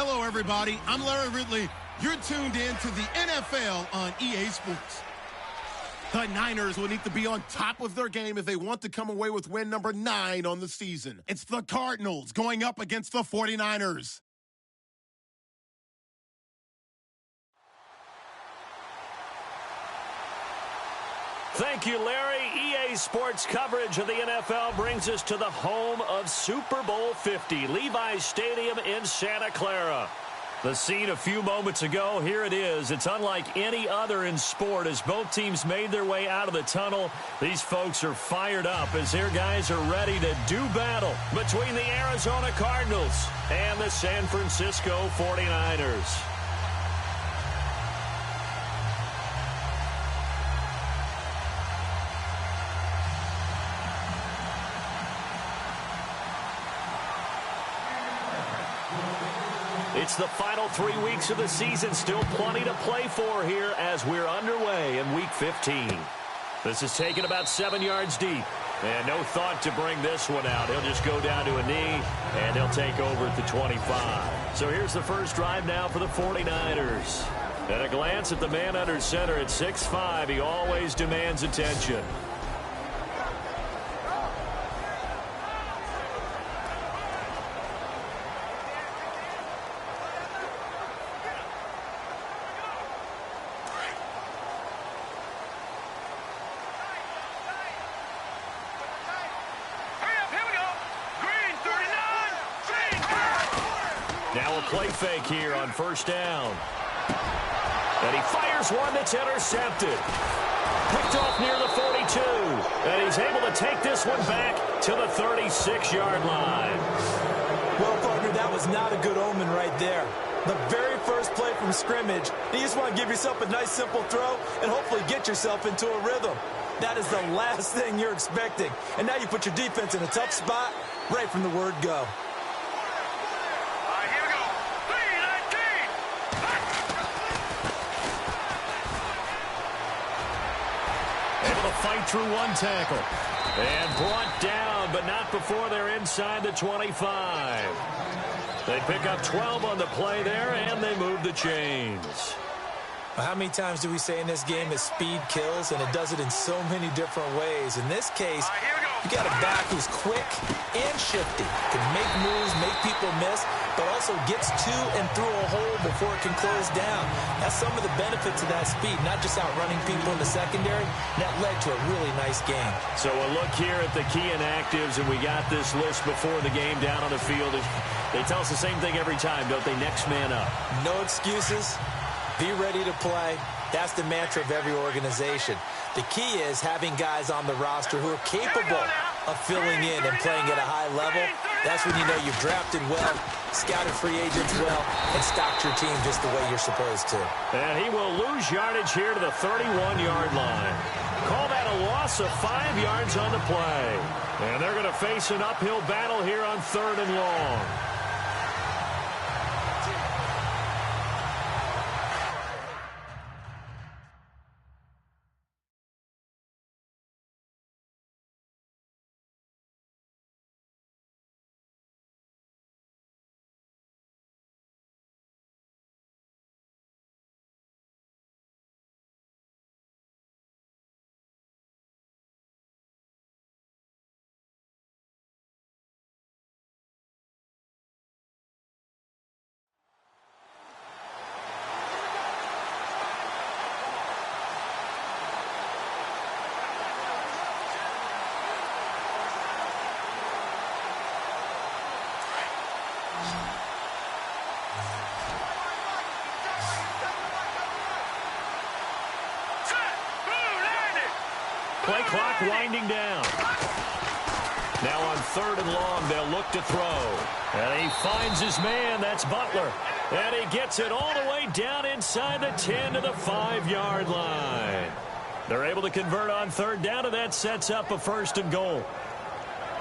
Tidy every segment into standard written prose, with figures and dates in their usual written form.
Hello, everybody. I'm Larry Ridley. You're tuned in to the NFL on EA Sports. The Niners will need to be on top of their game if they want to come away with win number 9 on the season. It's the Cardinals going up against the 49ers. Thank you, Larry. EA Sports coverage of the NFL brings us to the home of Super Bowl 50, Levi's Stadium in Santa Clara. The scene a few moments ago, here it is. It's unlike any other in sport as both teams made their way out of the tunnel. These folks are fired up as their guys are ready to do battle between the Arizona Cardinals and the San Francisco 49ers. It's the final 3 weeks of the season. Still plenty to play for here as we're underway in Week 15. This is taken about 7 yards deep. And no thought to bring this one out. He'll just go down to a knee, and he'll take over at the 25. So here's the first drive now for the 49ers. At a glance at the man under center at 6'5", he always demands attention. Now a play fake here on first down. And he fires one that's intercepted. Picked off near the 42. And he's able to take this one back to the 36-yard line. Well, partner, that was not a good omen right there. The very first play from scrimmage, you just want to give yourself a nice, simple throw and hopefully get yourself into a rhythm. That is the last thing you're expecting. And now you put your defense in a tough spot right from the word go. Fight through one tackle. And brought down, but not before they're inside the 25. They pick up 12 on the play there, and they move the chains. How many times do we say in this game that speed kills, and it does it in so many different ways? In this case, you got a back who's quick and shifty, can make moves, make people miss, but also gets to and through a hole before it can close down. That's some of the benefits of that speed, not just outrunning people in the secondary. That led to a really nice game. So a look here at the key inactives, and we got this list before the game down on the field. They tell us the same thing every time, don't they? Next man up. No excuses. Be ready to play. That's the mantra of every organization. The key is having guys on the roster who are capable of filling in and playing at a high level. That's when you know you've drafted well, scouted free agents well, and stocked your team just the way you're supposed to. And he will lose yardage here to the 31-yard line. Call that a loss of 5 yards on the play. And they're going to face an uphill battle here on 3rd and long. Play clock winding down. Now on 3rd and long, they'll look to throw. And he finds his man. That's Butler. And he gets it all the way down inside the 10 to the 5-yard line. They're able to convert on 3rd down, and that sets up a 1st and goal.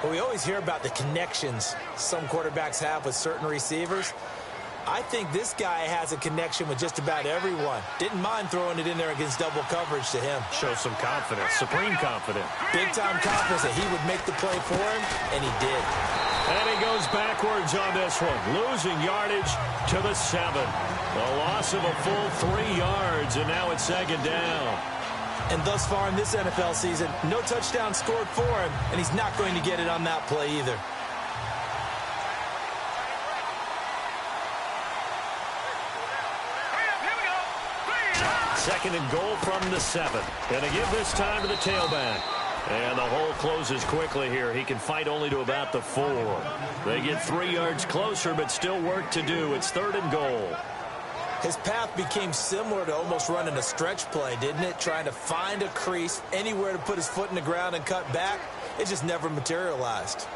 Well, we always hear about the connections some quarterbacks have with certain receivers. I think this guy has a connection with just about everyone. Didn't mind throwing it in there against double coverage to him. Shows some confidence, supreme confidence. Big-time confidence that he would make the play for him, and he did. And he goes backwards on this one, losing yardage to the 7. A loss of a full 3 yards, and now it's 2nd down. And thus far in this NFL season, no touchdown scored for him, and he's not going to get it on that play either. Second and goal from the 7. Going to give this time to the tailback. And the hole closes quickly here. He can fight only to about the 4. They get 3 yards closer, but still work to do. It's 3rd and goal. His path became similar to almost running a stretch play, didn't it? Trying to find a crease, anywhere to put his foot in the ground and cut back. It just never materialized.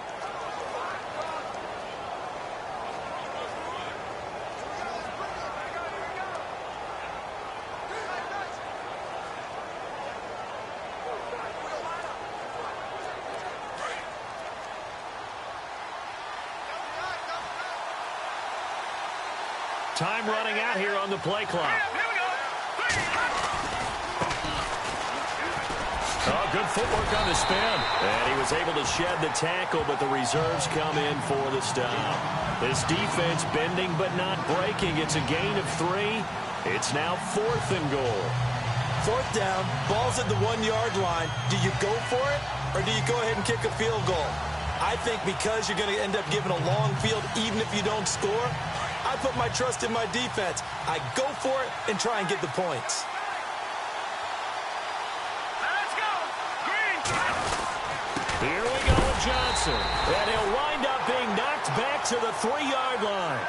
Time running out here on the play clock. Oh, good footwork on the spin. And he was able to shed the tackle, but the reserves come in for the stop. This defense bending but not breaking. It's a gain of 3. It's now 4th and goal. 4th down, ball's at the 1-yard line. Do you go for it, or do you go ahead and kick a field goal? I think because you're going to end up giving a long field even if you don't score, I put my trust in my defense. I go for it and try and get the points. Let's go! Green! Here we go with Johnson. And he'll wind up being knocked back to the 3-yard line.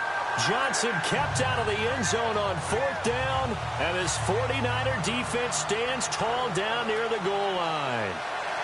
Johnson kept out of the end zone on 4th down, and his 49er defense stands tall down near the goal line.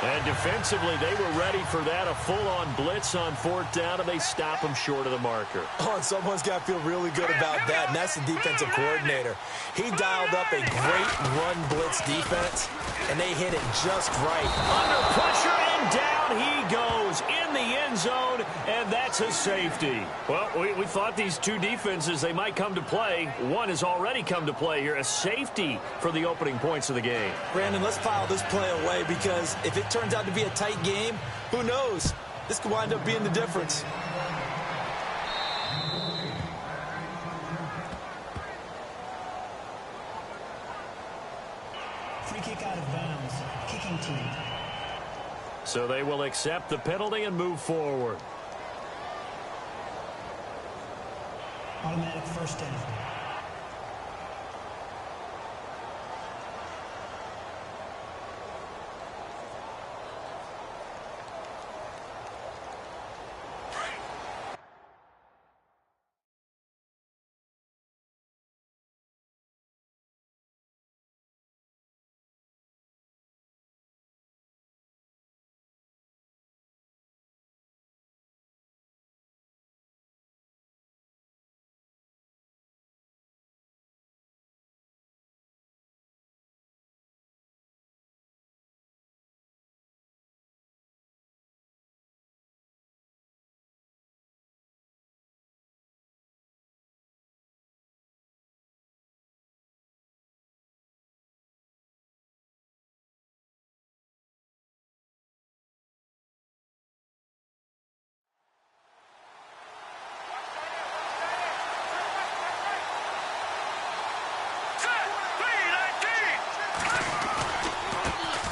And defensively, they were ready for that, a full-on blitz on 4th down, and they stop him short of the marker. Oh, and someone's got to feel really good about that, and that's the defensive coordinator. He dialed up a great run blitz defense, and they hit it just right. Under pressure, and down he goes in the end zone, and that's a safety. Well, we thought these two defenses, they might come to play. One has already come to play here, a safety for the opening points of the game. Brandon, let's file this play away, because if it turns out to be a tight game, who knows? This could wind up being the difference. Free kick out of bounds. Kicking team. So they will accept the penalty and move forward. Automatic first down.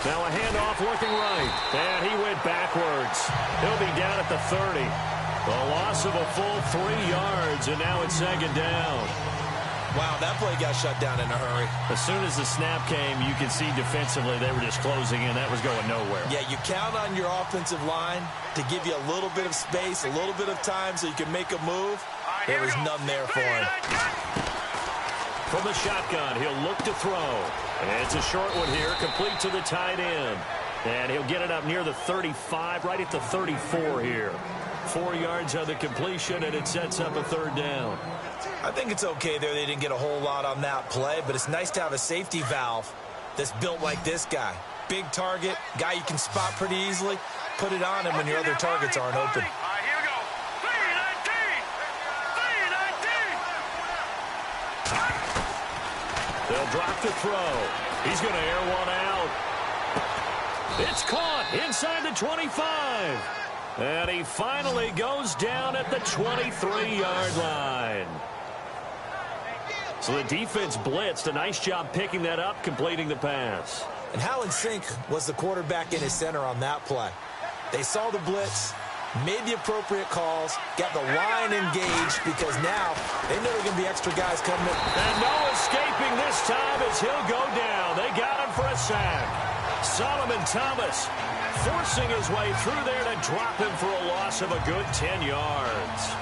Now a handoff looking right, and he went backwards. He'll be down at the 30. A loss of a full 3 yards, and now it's 2nd down. Wow, that play got shut down in a hurry. As soon as the snap came, you could see defensively they were just closing in. That was going nowhere. Yeah, you count on your offensive line to give you a little bit of space, a little bit of time so you can make a move. There was none there for him. From the shotgun, he'll look to throw. And it's a short one here, complete to the tight end. And he'll get it up near the 35, right at the 34 here. 4 yards on the completion, and it sets up a 3rd down. I think it's okay there. They didn't get a whole lot on that play, but it's nice to have a safety valve that's built like this guy. Big target, guy you can spot pretty easily. Put it on him when your other targets aren't open. They'll drop the throw. He's going to air one out. It's caught inside the 25. And he finally goes down at the 23-yard line. So the defense blitzed. A nice job picking that up, completing the pass. And how in sync was the quarterback and his center on that play? They saw the blitz, made the appropriate calls, got the line engaged because now they know there are going to be extra guys coming in. And no escaping this time as he'll go down. They got him for a sack. Solomon Thomas forcing his way through there to drop him for a loss of a good 10 yards.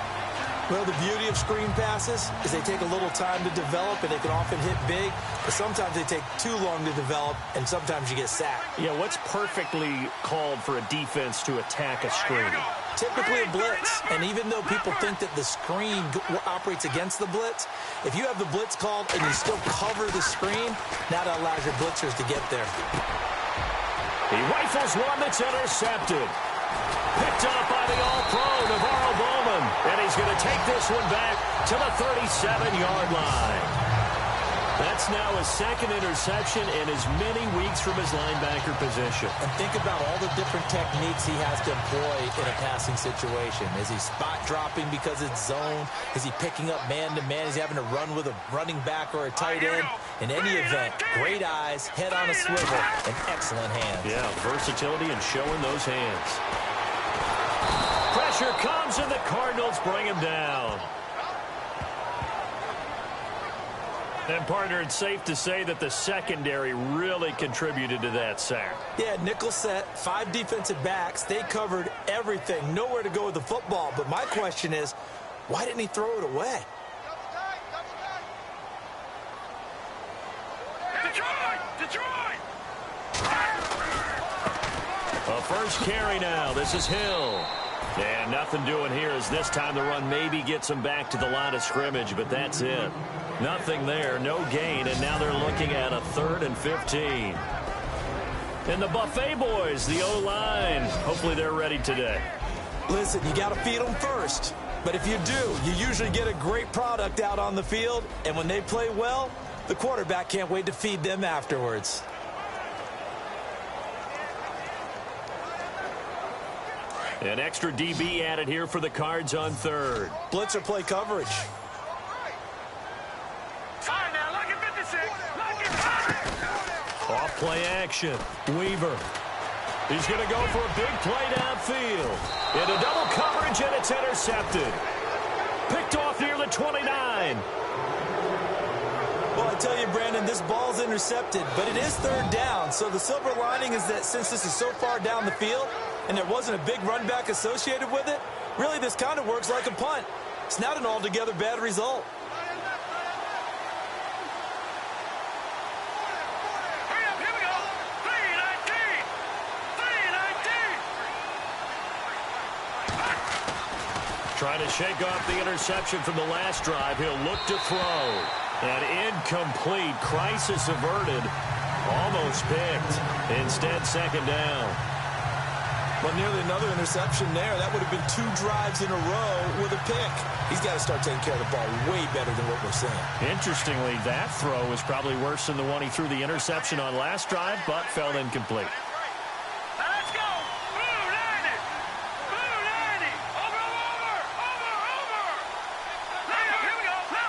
Well, the beauty of screen passes is they take a little time to develop, and they can often hit big, but sometimes they take too long to develop, and sometimes you get sacked. Yeah, what's perfectly called for a defense to attack a screen? Typically a blitz, and even though people think that the screen operates against the blitz, if you have the blitz called and you still cover the screen, now that allows your blitzers to get there. He rifles one that's intercepted. Picked up by the All-Pro, Navarro Bowman. And he's going to take this one back to the 37-yard line. That's now his second interception in as many weeks from his linebacker position. And think about all the different techniques he has to employ in a passing situation. Is he spot dropping because it's zone? Is he picking up man-to-man? Is he having to run with a running back or a tight end? In any event, great eyes, head on a swivel, and excellent hands. Yeah, versatility and showing those hands. Pressure comes, and the Cardinals bring him down. And, partner, it's safe to say that the secondary really contributed to that sack. Yeah, nickel set, 5 defensive backs. They covered everything. Nowhere to go with the football. But my question is, why didn't he throw it away? Detroit! A first carry now. This is Hill. And nothing doing here as this time the run maybe gets him back to the line of scrimmage, but that's it. Nothing there, no gain, and now they're looking at a 3rd and 15. And the Buffet boys, the O-line, hopefully they're ready today. Listen, you got to feed them first. But if you do, you usually get a great product out on the field, and when they play well, the quarterback can't wait to feed them afterwards. An extra DB added here for the Cards on 3rd. Blitzer play coverage. Fine now, look at 56. Look at Off play action. Weaver. He's going to go for a big play downfield. Into double coverage, and it's intercepted. Picked off near the 29. Well, I tell you, Brandon, this ball's intercepted, but it is 3rd down. So the silver lining is that since this is so far down the field and there wasn't a big run back associated with it, really this kind of works like a punt. It's not an altogether bad result. Here we go. 3-19. 3-19. Trying to shake off the interception from the last drive. He'll look to throw. And incomplete. Crisis averted. Almost picked. Instead, 2nd down. But nearly another interception there. That would have been 2 drives in a row with a pick. He's got to start taking care of the ball way better than what we're seeing. Interestingly, that throw was probably worse than the one he threw the interception on last drive, but fell incomplete. Now let's go. Blue 90. Blue 90. Over. Here we go. 3-19.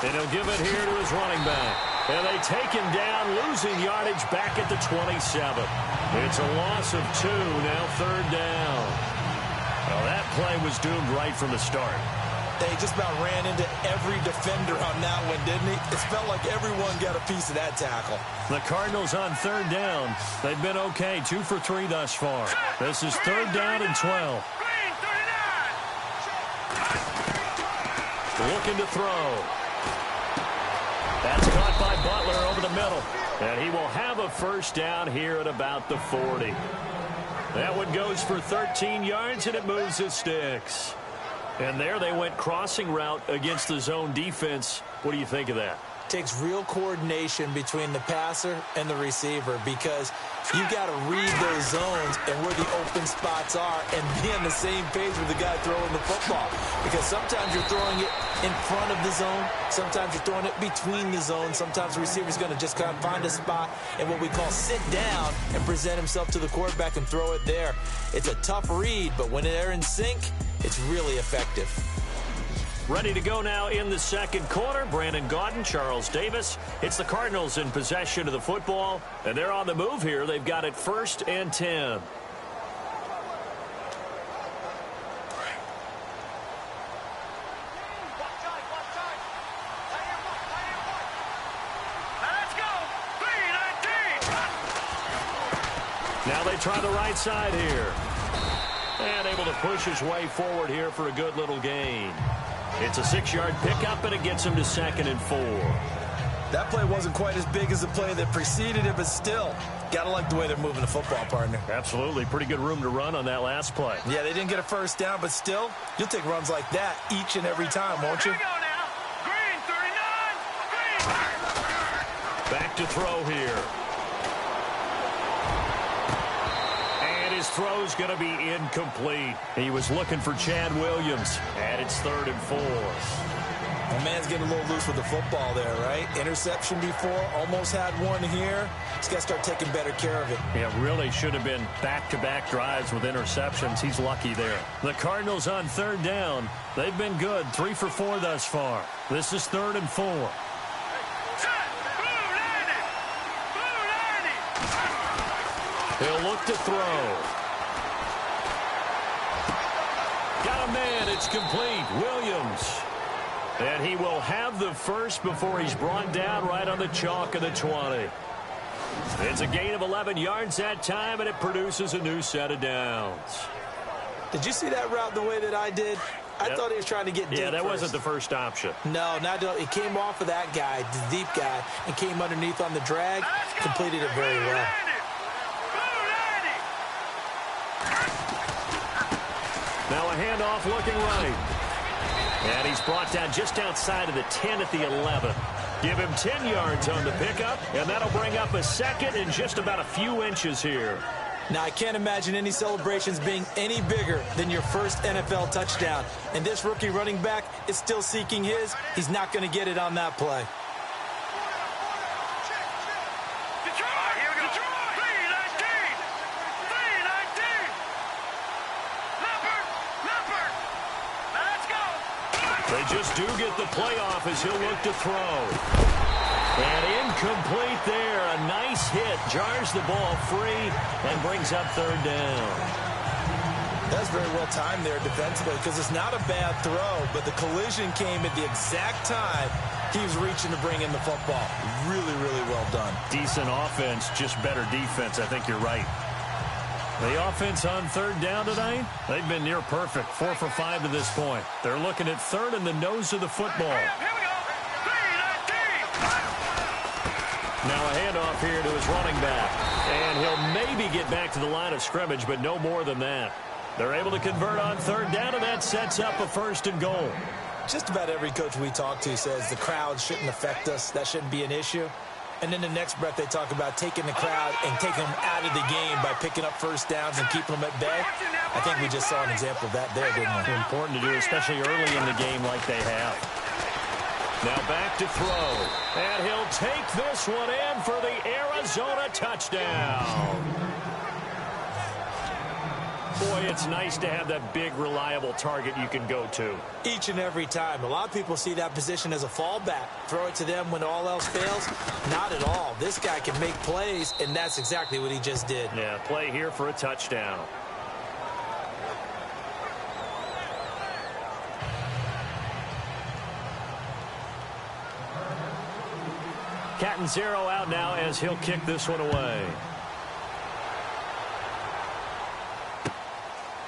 3-19. And he'll give it here to his running back. And they take him down, losing yardage back at the 27. It's a loss of 2, now 3rd down. Well, that play was doomed right from the start. They just about ran into every defender on that one, didn't he? It felt like everyone got a piece of that tackle. The Cardinals on 3rd down. They've been okay, 2 for 3 thus far. This is 3rd down and 12. Green 39. Looking to throw. That's caught by Butler over the middle. And he will have a first down here at about the 40. That one goes for 13 yards, and it moves his sticks. And there they went crossing route against the zone defense. What do you think of that? takes real coordination between the passer and the receiver because you got to read those zones and where the open spots are and be on the same page with the guy throwing the football. Because sometimes you're throwing it in front of the zone. Sometimes you're throwing it between the zones. Sometimes the receiver's going to just kind of find a spot and what we call sit down and present himself to the quarterback and throw it there. It's a tough read, but when they're in sync, it's really effective. Ready to go now in the second quarter. Brandon Gaudin, Charles Davis. It's the Cardinals in possession of the football, and they're on the move here. They've got it 1st and 10. Now they try the right side here. And able to push his way forward here for a good little gain. It's a 6-yard pickup, and it gets him to 2nd and 4. That play wasn't quite as big as the play that preceded it, but still, got to like the way they're moving the football, partner. Absolutely. Pretty good room to run on that last play. Yeah, they didn't get a first down, but still, you'll take runs like that each and every time, won't you? Here we go now. Green, 39. Green. Back to throw here. His throw's going to be incomplete. He was looking for Chad Williams, and it's 3rd and 4. The man's getting a little loose with the football there, right? Interception before, almost had one here. He's got to start taking better care of it. Yeah, really should have been back-to-back drives with interceptions. He's lucky there. The Cardinals on 3rd down. They've been good, 3 for 4 thus far. This is 3rd and 4. He'll look to throw. Got a man. It's complete. Williams. And he will have the first before he's brought down right on the chalk of the 20. It's a gain of 11 yards that time, and it produces a new set of downs. Did you see that route the way that I did? I thought he was trying to get deep. Yeah, that wasn't the first option. No, he came off of that guy, the deep guy, and came underneath on the drag, completed it very well. Now a handoff looking right. And he's brought down just outside of the 10 at the 11. Give him 10 yards on the pickup, and that'll bring up a second and just about a few inches here. Now, I can't imagine any celebrations being any bigger than your first NFL touchdown. And this rookie running back is still seeking his. He's not going to get it on that play. They just do get the playoff as he'll look to throw. And incomplete there. A nice hit. Jars the ball free and brings up 3rd down. That's very well timed there defensively because it's not a bad throw, but the collision came at the exact time he was reaching to bring in the football. Really, really well done. Decent offense, just better defense. I think you're right. The offense on 3rd down tonight, they've been near perfect. 4 for 5 to this point. They're looking at 3rd in the nose of the football. Now a handoff here to his running back. And he'll maybe get back to the line of scrimmage, but no more than that. They're able to convert on 3rd down, and that sets up a 1st and goal. Just about every coach we talk to says the crowd shouldn't affect us. That shouldn't be an issue. And then the next breath they talk about taking the crowd and taking them out of the game by picking up first downs and keeping them at bay. I think we just saw an example of that there, didn't we? Important to do, especially early in the game like they have. Now back to throw. And he'll take this one in for the Arizona touchdown. Boy, it's nice to have that big, reliable target you can go to. Each and every time. A lot of people see that position as a fallback. Throw it to them when all else fails. Not at all. This guy can make plays, and that's exactly what he just did. Yeah, play here for a touchdown. Cat and zero out now as he'll kick this one away.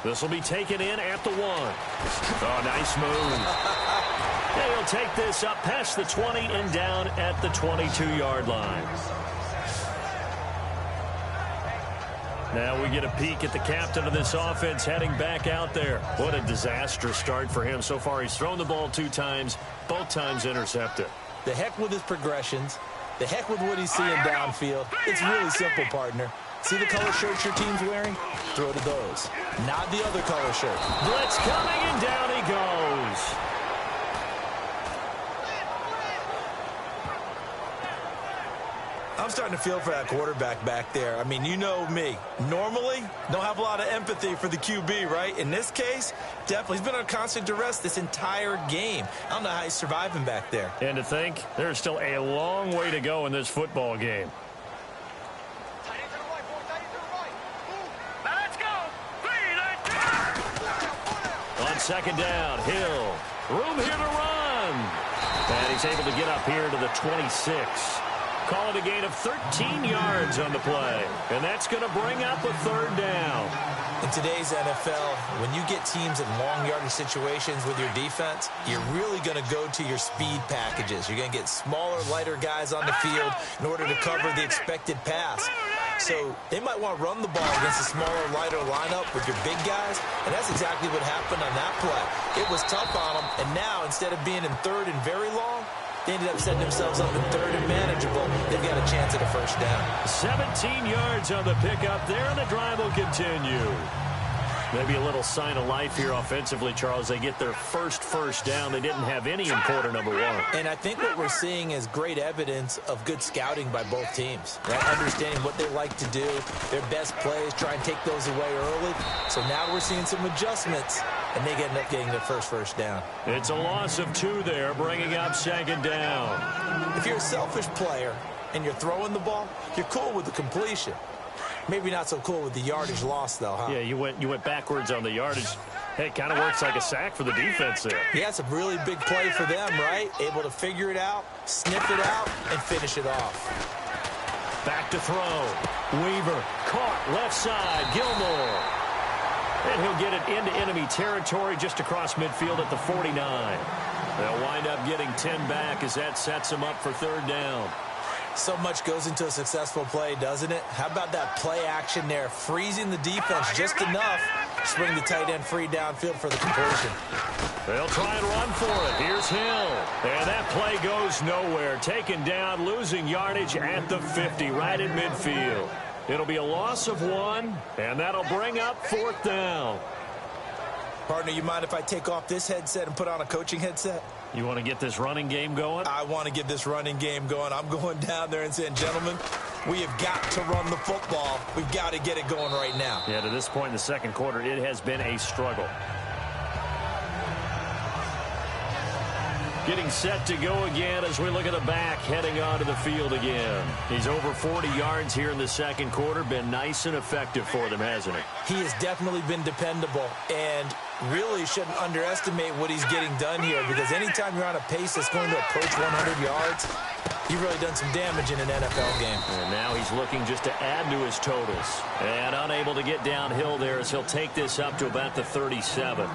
This will be taken in at the 1. Oh, nice move. And he'll take this up past the 20 and down at the 22-yard line. Now we get a peek at the captain of this offense heading back out there. What a disastrous start for him. So far, he's thrown the ball 2 times, both times intercepted. The heck with his progressions. The heck with what he's seeing downfield. It's really simple, partner. See the color shirts your team's wearing? Throw to those. Not the other color shirt. Blitz coming, and down he goes. I'm starting to feel for that quarterback back there. I mean, you know me. Normally, don't have a lot of empathy for the QB, right? In this case, definitely. He's been on constant duress this entire game. I don't know how he's surviving back there. And to think, there's still a long way to go in this football game. On second down, Hill. Room here to run. And he's able to get up here to the 26. Call it a gain of 13 yards on the play. And that's going to bring up a third down. In today's NFL, when you get teams in long yardage situations with your defense, you're really going to go to your speed packages. You're going to get smaller, lighter guys on the field in order to cover the expected pass. So they might want to run the ball against a smaller, lighter lineup with your big guys, and that's exactly what happened on that play. It was tough on them, and now instead of being in third and very long, they ended up setting themselves up in third and manageable. They've got a chance at a first down. 17 yards on the pickup there, and the drive will continue. Maybe a little sign of life here offensively, Charles. They get their first down. They didn't have any in quarter number one. And I think what we're seeing is great evidence of good scouting by both teams, right? Understanding what they like to do, their best plays, try and take those away early. So now we're seeing some adjustments, and they end up getting their first down. It's a loss of 2 there, bringing up second down. If you're a selfish player and you're throwing the ball, you're cool with the completion. Maybe not so cool with the yardage loss, though, huh? Yeah, you went backwards on the yardage. Hey, it kind of works like a sack for the defense there. Yeah, it's a really big play for them, right? Able to figure it out, sniff it out, and finish it off. Back to throw. Weaver caught left side. Gilmore. And he'll get it into enemy territory just across midfield at the 49. They'll wind up getting 10 back as that sets them up for third down. So much goes into a successful play, doesn't it? How about that play action there? Freezing the defense just enough to swing the tight end free downfield for the completion. They'll try and run for it. Here's Hill. And that play goes nowhere. Taken down, losing yardage at the 50, right in midfield. It'll be a loss of 1, and that'll bring up fourth down. Partner, you mind if I take off this headset and put on a coaching headset? You want to get this running game going? I want to get this running game going. I'm going down there and saying, gentlemen, we have got to run the football. We've got to get it going right now. Yeah, to this point in the second quarter, it has been a struggle. Getting set to go again as we look at the back heading onto the field again. He's over 40 yards here in the second quarter. Been nice and effective for them, hasn't he? He has definitely been dependable, and really shouldn't underestimate what he's getting done here, because anytime you're on a pace that's going to approach 100 yards, you've really done some damage in an NFL game. And now he's looking just to add to his totals. And unable to get downhill there as he'll take this up to about the 37.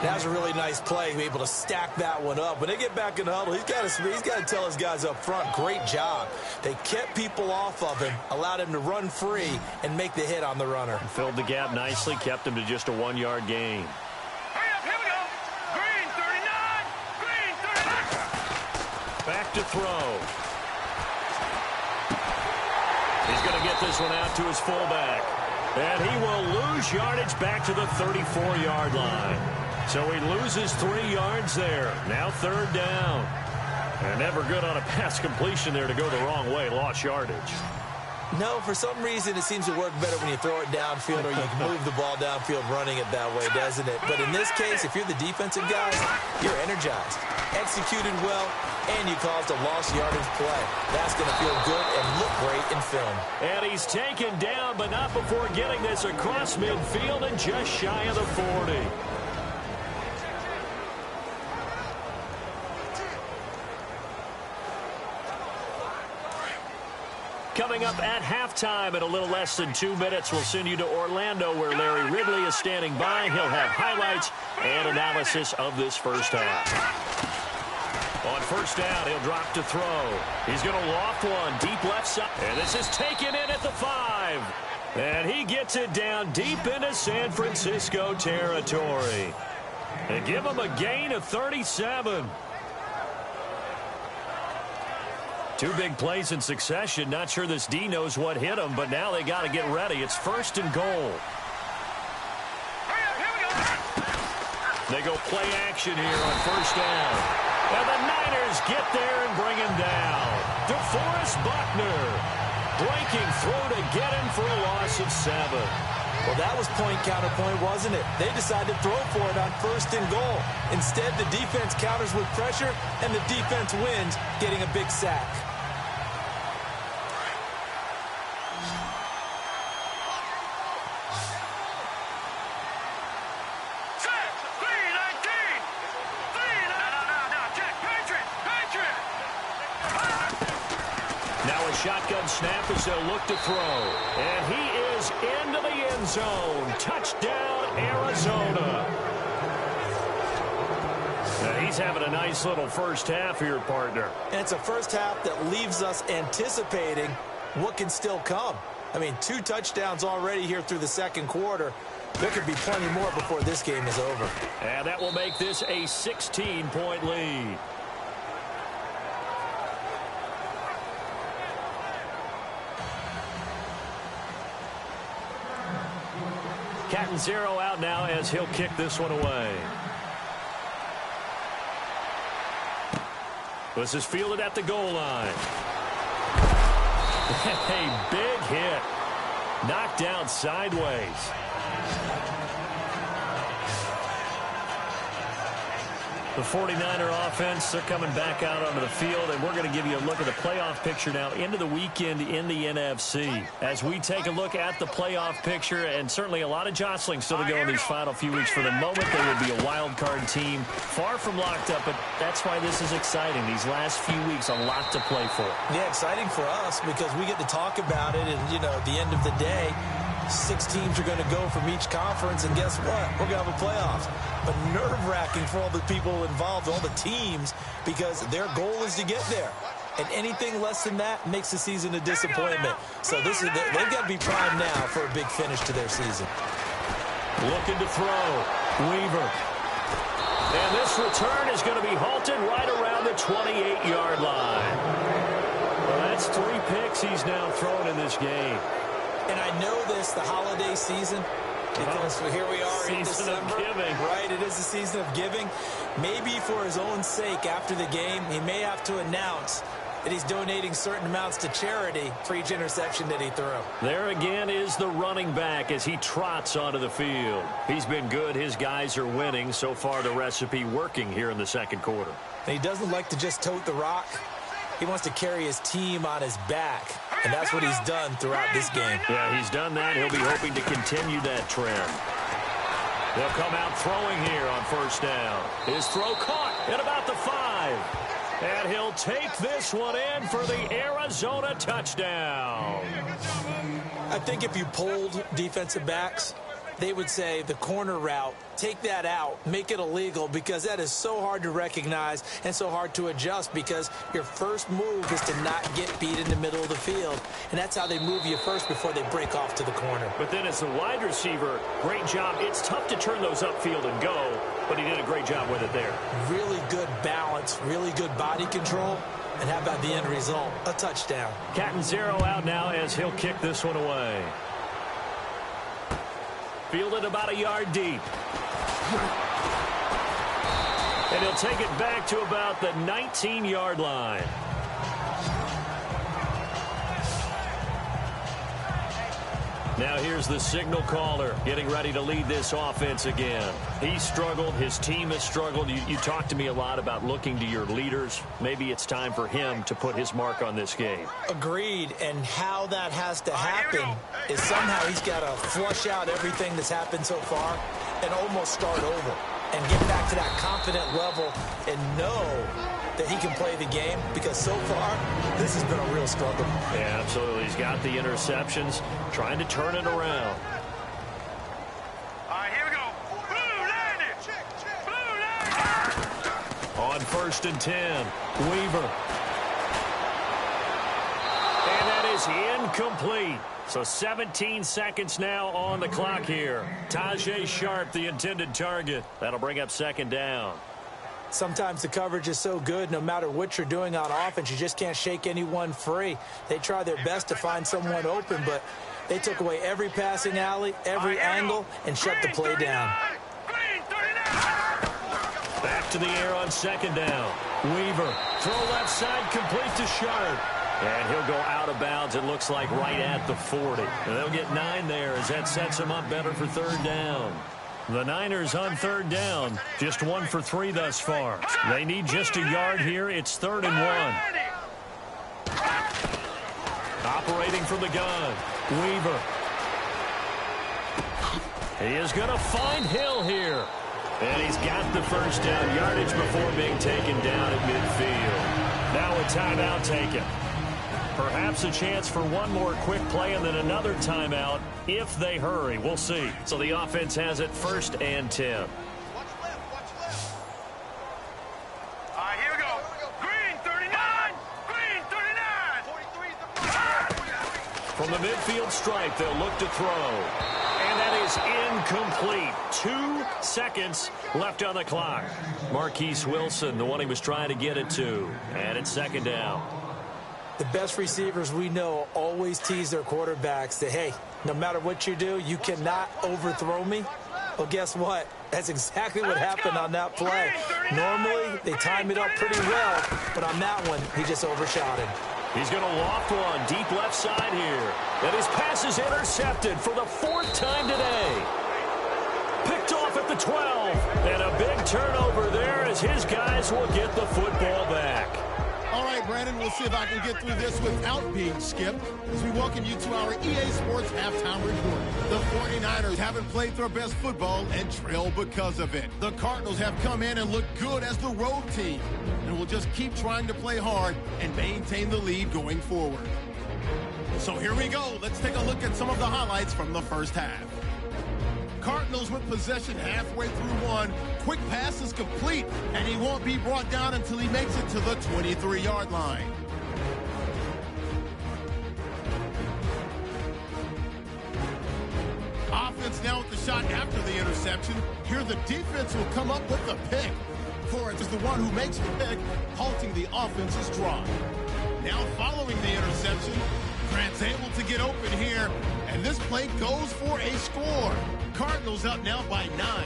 That was a really nice play. He was able to stack that one up. When they get back in the huddle, he's got to tell his guys up front, great job. They kept people off of him, allowed him to run free, and make the hit on the runner. Filled the gap nicely, kept him to just a 1-yard gain. Hurry up, here we go. Green 39, green 39. Back to throw. He's going to get this one out to his fullback. And he will lose yardage back to the 34-yard line. So he loses 3 yards there. Now third down. And never good on a pass completion there to go the wrong way. Lost yardage. No, for some reason it seems to work better when you throw it downfield or you can move the ball downfield running it that way, doesn't it? But in this case, if you're the defensive guys, you're energized, executed well, and you caused a lost yardage play. That's going to feel good and look great in film. And he's taken down, but not before getting this across midfield and just shy of the 40. Coming up at halftime in a little less than 2 minutes, we'll send you to Orlando where Larry Ridley is standing by. He'll have highlights and analysis of this first half. On first down, he'll drop to throw. He's going to loft one deep left side. And this is taken in at the 5. And he gets it down deep into San Francisco territory. And give him a gain of 37. Two big plays in succession. Not sure this D knows what hit him, but now they got to get ready. It's 1st and goal. They go play action here on 1st down. And the Niners get there and bring him down. DeForest Buckner breaking through to get him for a loss of 7. Well, that was point counterpoint, wasn't it? They decided to throw for it on 1st and goal. Instead, the defense counters with pressure, and the defense wins, getting a big sack. Shotgun snap as they'll look to throw. And he is into the end zone. Touchdown, Arizona. Now he's having a nice little first half here, partner. And it's a first half that leaves us anticipating what can still come. I mean, 2 touchdowns already here through the second quarter. There could be plenty more before this game is over. And that will make this a 16-point lead. Cat and 0 out now as he'll kick this one away. This is fielded at the goal line. A big hit. Knocked down sideways. The 49er offense, they're coming back out onto the field, and we're going to give you a look at the playoff picture now into the weekend in the NFC. As we take a look at the playoff picture, and certainly a lot of jostling still to go in these final few weeks. For the moment, they would be a wild card team, far from locked up, but that's why this is exciting. These last few weeks, a lot to play for. Yeah, exciting for us because we get to talk about it, and, you know, at the end of the day, 6 teams are going to go from each conference, and guess what? We're going to have a playoff. But nerve-wracking for all the people involved, all the teams, because their goal is to get there. And anything less than that makes the season a disappointment. So they've got to be primed now for a big finish to their season. Looking to throw. Weaver. And this return is going to be halted right around the 28-yard line. Well, that's 3 picks he's now thrown in this game. And I know this, the holiday season, because here we are in December. Season of giving. Right, it is the season of giving. Maybe for his own sake after the game, he may have to announce that he's donating certain amounts to charity for each interception that he threw. There again is the running back as he trots onto the field. He's been good. His guys are winning. So far, the recipe working here in the second quarter. And he doesn't like to just tote the rock. He wants to carry his team on his back, and that's what he's done throughout this game. Yeah, he's done that. He'll be hoping to continue that trend. They'll come out throwing here on 1st down. His throw caught at about the 5. And he'll take this one in for the Arizona touchdown. I think if you polled defensive backs, they would say the corner route, take that out, make it illegal, because that is so hard to recognize and so hard to adjust, because your first move is to not get beat in the middle of the field. And that's how they move you first before they break off to the corner. But then as the wide receiver, great job. It's tough to turn those upfield and go, but he did a great job with it there. Really good balance, really good body control. And how about the end result? A touchdown. Cat and 0 out now as he'll kick this one away. Fielded about a yard deep. And he'll take it back to about the 19-yard line. Now here's the signal caller getting ready to lead this offense again. He struggled. His team has struggled. You talked to me a lot about looking to your leaders. Maybe it's time for him to put his mark on this game. Agreed. And how that has to happen is somehow he's got to flush out everything that's happened so far and almost start over and get back to that confident level and know that he can play the game, because so far this has been a real struggle. Yeah, absolutely. He's got the interceptions, trying to turn it around. All right, here we go. Blue line it. Blue line. On 1st and 10, Weaver. And that is incomplete. So 17 seconds now on the clock here. Tajay Sharp, the intended target. That'll bring up 2nd down. Sometimes the coverage is so good, no matter what you're doing on offense, you just can't shake anyone free. They try their best to find someone open, but they took away every passing alley, every angle, and shut the play down. Back to the air on second down. Weaver, throw left side, complete to Sharp. And he'll go out of bounds, it looks like, right at the 40. And they'll get 9 there as that sets them up better for third down. The Niners on third down, just 1 for 3 thus far. They need just a yard here. It's 3rd and 1. Operating from the gun, Weaver. He is going to find Hill here. And he's got the first down yardage before being taken down at midfield. Now a timeout taken. Perhaps a chance for one more quick play and then another timeout if they hurry. We'll see. So the offense has it 1st and 10. Watch left, watch left. All right, here we go. Green, 39. Green, 39. 43. From the midfield stripe, they'll look to throw. And that is incomplete. 2 seconds left on the clock. Marquise Wilson, the one he was trying to get it to. And it's 2nd down. The best receivers we know always tease their quarterbacks that, hey, no matter what you do, you cannot overthrow me. Well, guess what? That's exactly what happened on that play. Normally, they time it up pretty well, but on that one, he just overshot him. He's going to loft one deep left side here. And his pass is intercepted for the 4th time today. Picked off at the 12. And a big turnover there as his guys will get the football back. All right, Brandon, we'll see if I can get through this without being skipped as we welcome you to our EA Sports Halftime Report. The 49ers haven't played their best football and trail because of it. The Cardinals have come in and looked good as the road team and will just keep trying to play hard and maintain the lead going forward. So here we go. Let's take a look at some of the highlights from the first half. Cardinals with possession halfway through one. Quick pass is complete, and he won't be brought down until he makes it to the 23-yard line. Offense now with the shot after the interception. Here the defense will come up with the pick. Flores is the one who makes the pick, halting the offense's drive. Now following the interception, Grant's able to get open here, and this play goes for a score. Cardinals up now by 9.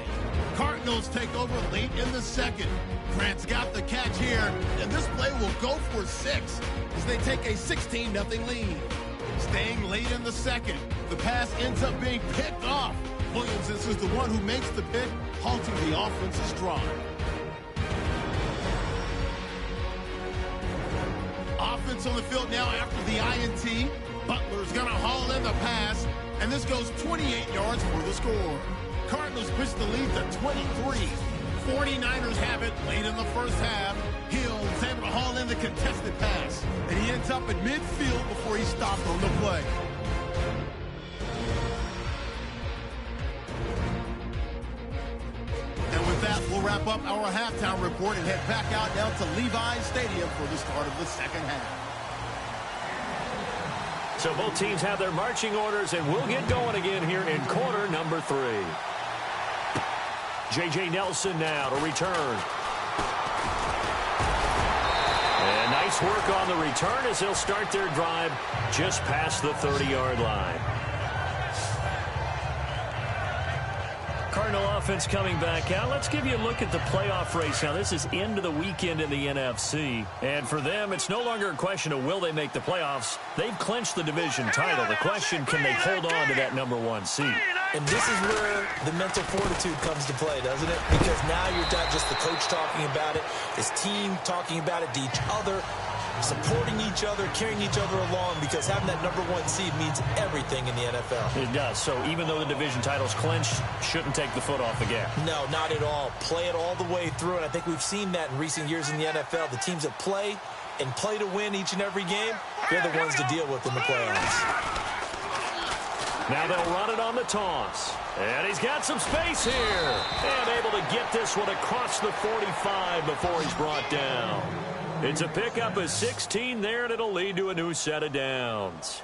Cardinals take over late in the second. Grant's got the catch here, and this play will go for 6 as they take a 16-0 lead. Staying late in the second, the pass ends up being picked off. Williams is the one who makes the pick, halting the offense's drive. Offense on the field now after the INT. Butler's going to haul in the pass, and this goes 28 yards for the score. Cardinals push the lead to 23. 49ers have it late in the first half. Hill is able to haul in the contested pass, and he ends up at midfield before he stopped on the play. And with that, we'll wrap up our halftime report and head back out now to Levi's Stadium for the start of the second half. So both teams have their marching orders, and we'll get going again here in quarter number 3. J.J. Nelson now to return. And nice work on the return as they'll start their drive just past the 30-yard line. Cardinal offense coming back out. Let's give you a look at the playoff race now. This is into the weekend in the NFC. And for them, it's no longer a question of will they make the playoffs. They've clinched the division title. The question, can they hold on to that #1 seed? And this is where the mental fortitude comes to play, doesn't it? Because now you're not just the coach talking about it, his team talking about it to each other, supporting each other, carrying each other along, because having that #1 seed means everything in the NFL. It does. So even though the division title's clinched, shouldn't take the foot off the gas. No, not at all. Play it all the way through, and I think we've seen that in recent years in the NFL. The teams that play and play to win each and every game, they're the ones to deal with in the playoffs. Now they'll run it on the toss. And he's got some space here. And able to get this one across the 45 before he's brought down. It's a pickup of 16 there, and it'll lead to a new set of downs.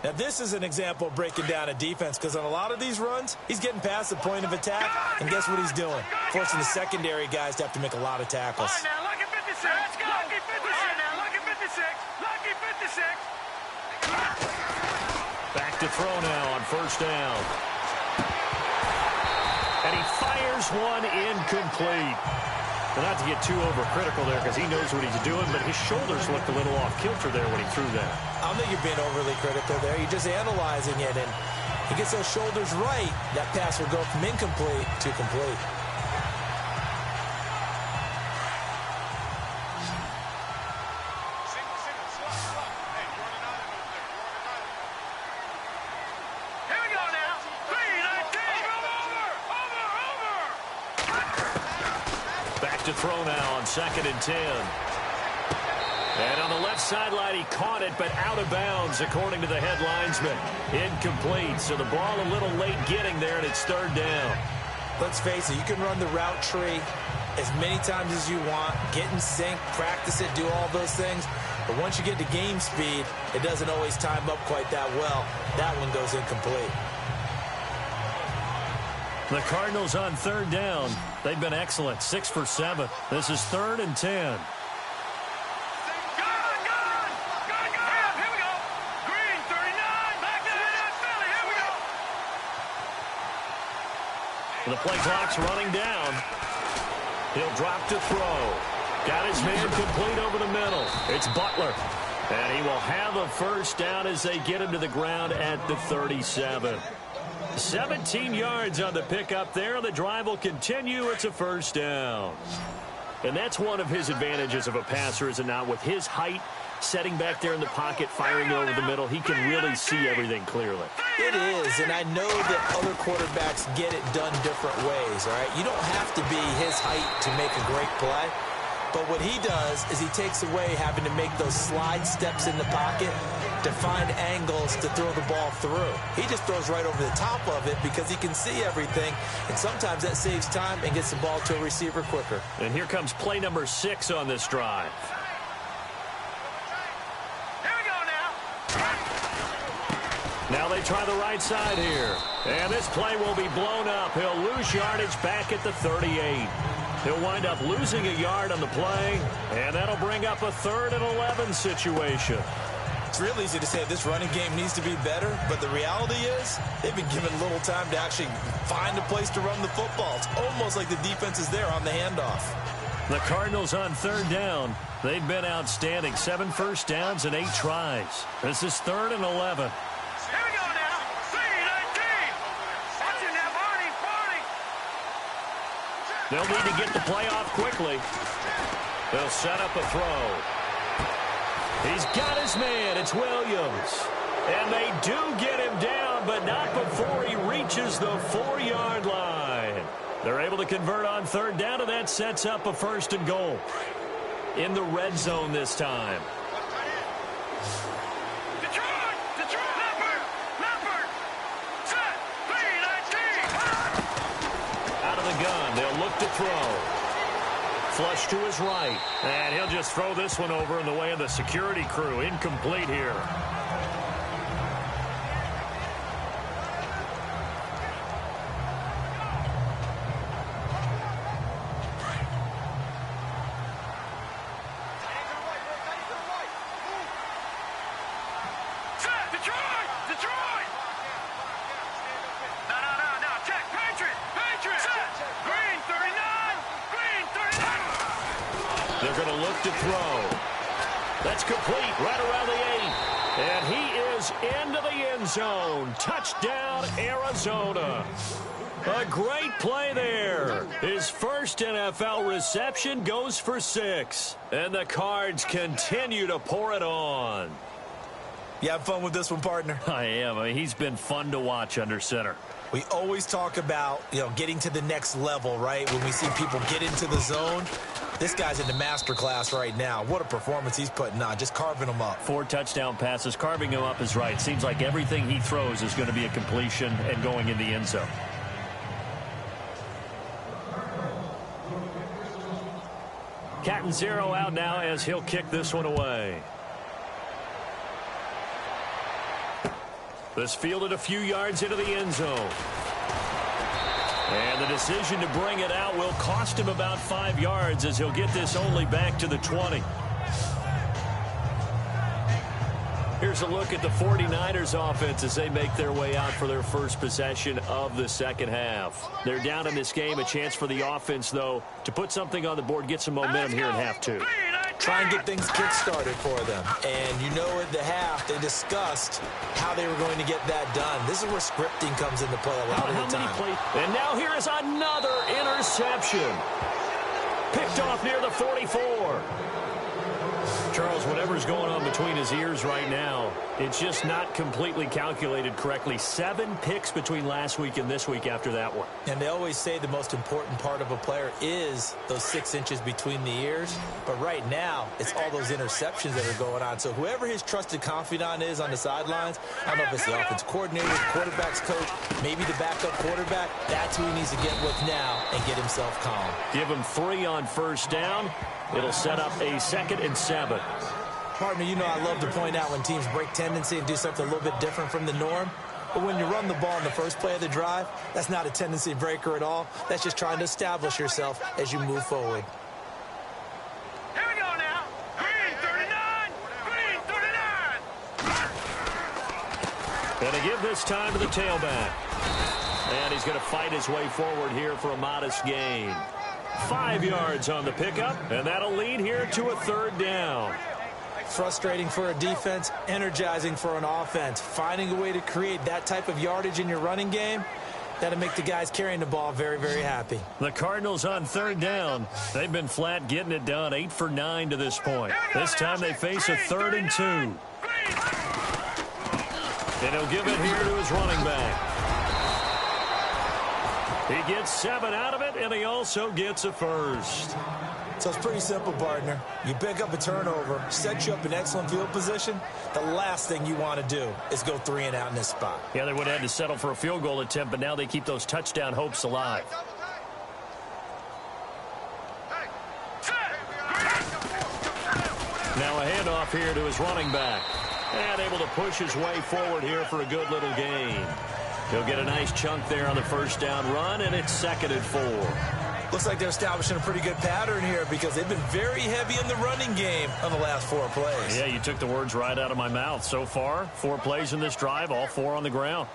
Now, this is an example of breaking down a defense because on a lot of these runs, he's getting past the point of attack, and guess what he's doing? Forcing the secondary guys to have to make a lot of tackles. All right, now, lucky 56. Let's go. Lucky 56. All right, now, lucky 56. Lucky 56. Back to throw now on first down. And he fires one incomplete. Well, not to get too overcritical there because he knows what he's doing, but his shoulders looked a little off kilter there when he threw that. I don't think you're being overly critical there. You're just analyzing it, and he gets those shoulders right. That pass will go from incomplete to complete. Here we go now. 3-19. Over. Back to throw now on 2nd and 10. And on the left sideline, he caught it, but out of bounds, according to the head linesman. Incomplete, so the ball a little late getting there, and it's 3rd down. Let's face it, you can run the route tree as many times as you want, get in sync, practice it, do all those things. But once you get to game speed, it doesn't always time up quite that well. That one goes incomplete. The Cardinals on 3rd down. They've been excellent, 6 for 7. This is 3rd and 10. The play clock's running down. He'll drop to throw. Got his man complete over the middle. It's Butler. And he will have a first down as they get him to the ground at the 37. 17 yards on the pickup there. The drive will continue. It's a first down. And that's one of his advantages of a passer, is it not? With his height, setting back there in the pocket, firing over the middle, he can really see everything clearly. It is, and I know that other quarterbacks get it done different ways, all right? You don't have to be his height to make a great play. But what he does is he takes away having to make those slide steps in the pocket to find angles to throw the ball through. He just throws right over the top of it because he can see everything, and sometimes that saves time and gets the ball to a receiver quicker. And here comes play number 6 on this drive. Here we go now. Now they try the right side here. And this play will be blown up. He'll lose yardage back at the 38. He'll wind up losing a yard on the play, and that'll bring up a 3rd and 11 situation. It's real easy to say this running game needs to be better, but the reality is they've been given little time to actually find a place to run the football. It's almost like the defense is there on the handoff. The Cardinals on 3rd down. They've been outstanding. 7 first downs and 8 tries. This is 3rd and 11. Here we go now. 3-19. Watch it now, Barney. They'll need to get the play off quickly. They'll set up a throw. He's got his man. It's Williams. And they do get him down, but not before he reaches the 4-yard line. They're able to convert on 3rd down, and that sets up a 1st and goal. In the red zone this time. Detroit. Leopard. Set. 3-19. Out of the gun. They'll look to throw. Flush to his right. And he'll just throw this one over in the way of the security crew. Incomplete here. Set. Detroit. No. Check. Patriot. Set. Green 39. They're going to look to throw. That's complete right around the 8. And he is into the end zone. Touchdown, Arizona. A great play there. His first NFL reception goes for 6. And the Cards continue to pour it on. You have fun with this one, partner? I am. I mean, he's been fun to watch under center. We always talk about, getting to the next level, right? When we see people get into the zone. This guy's in the master class right now. What a performance he's putting on, just carving them up. 4 touchdown passes. Carving him up is right. Seems like everything he throws is going to be a completion and going in the end zone. Cat and 0 out now as he'll kick this one away. This fielded a few yards into the end zone. And the decision to bring it out will cost him about 5 yards as he'll get this only back to the 20. Here's a look at the 49ers offense as they make their way out for their first possession of the second half. They're down in this game. A chance for the offense, though, to put something on the board, get some momentum here in half two. Try and get things kick-started for them. And you know at the half, they discussed how they were going to get that done. This is where scripting comes into play a lot of the time. And now here is another interception. Picked off near the 44. Charles, whatever's going on between his ears right now, it's just not completely calculated correctly. 7 picks between last week and this week after that one. And they always say the most important part of a player is those 6 inches between the ears. But right now, it's all those interceptions that are going on. So whoever his trusted confidant is on the sidelines, I don't know if it's the offense coordinator, the quarterback's coach, maybe the backup quarterback, that's who he needs to get with now and get himself calm. Give him 3 on first down. It'll set up a 2nd and 7. Partner, you know I love to point out when teams break tendency and do something a little bit different from the norm. But when you run the ball in the first play of the drive, that's not a tendency breaker at all. That's just trying to establish yourself as you move forward. Here we go now. Green 39. Green 39. Gonna give this time to the tailback. And he's going to fight his way forward here for a modest gain. 5 yards on the pickup, and that'll lead here to a 3rd down. Frustrating for a defense, energizing for an offense. Finding a way to create that type of yardage in your running game, that'll make the guys carrying the ball very, very happy. The Cardinals on 3rd down. They've been flat getting it done, 8 for 9 to this point. This time they face a 3rd and 2. And he'll give it here to his running back. He gets 7 out of it, and he also gets a first. So it's pretty simple, partner. You pick up a turnover, set you up in excellent field position. The last thing you want to do is go 3 and out in this spot. Yeah, they would have had to settle for a field goal attempt, but now they keep those touchdown hopes alive. Now a handoff here to his running back. And able to push his way forward here for a good little gain. He'll get a nice chunk there on the first down run, and it's 2nd and 4. Looks like they're establishing a pretty good pattern here because they've been very heavy in the running game on the last 4 plays. Yeah, you took the words right out of my mouth. So far, 4 plays in this drive, all 4 on the ground.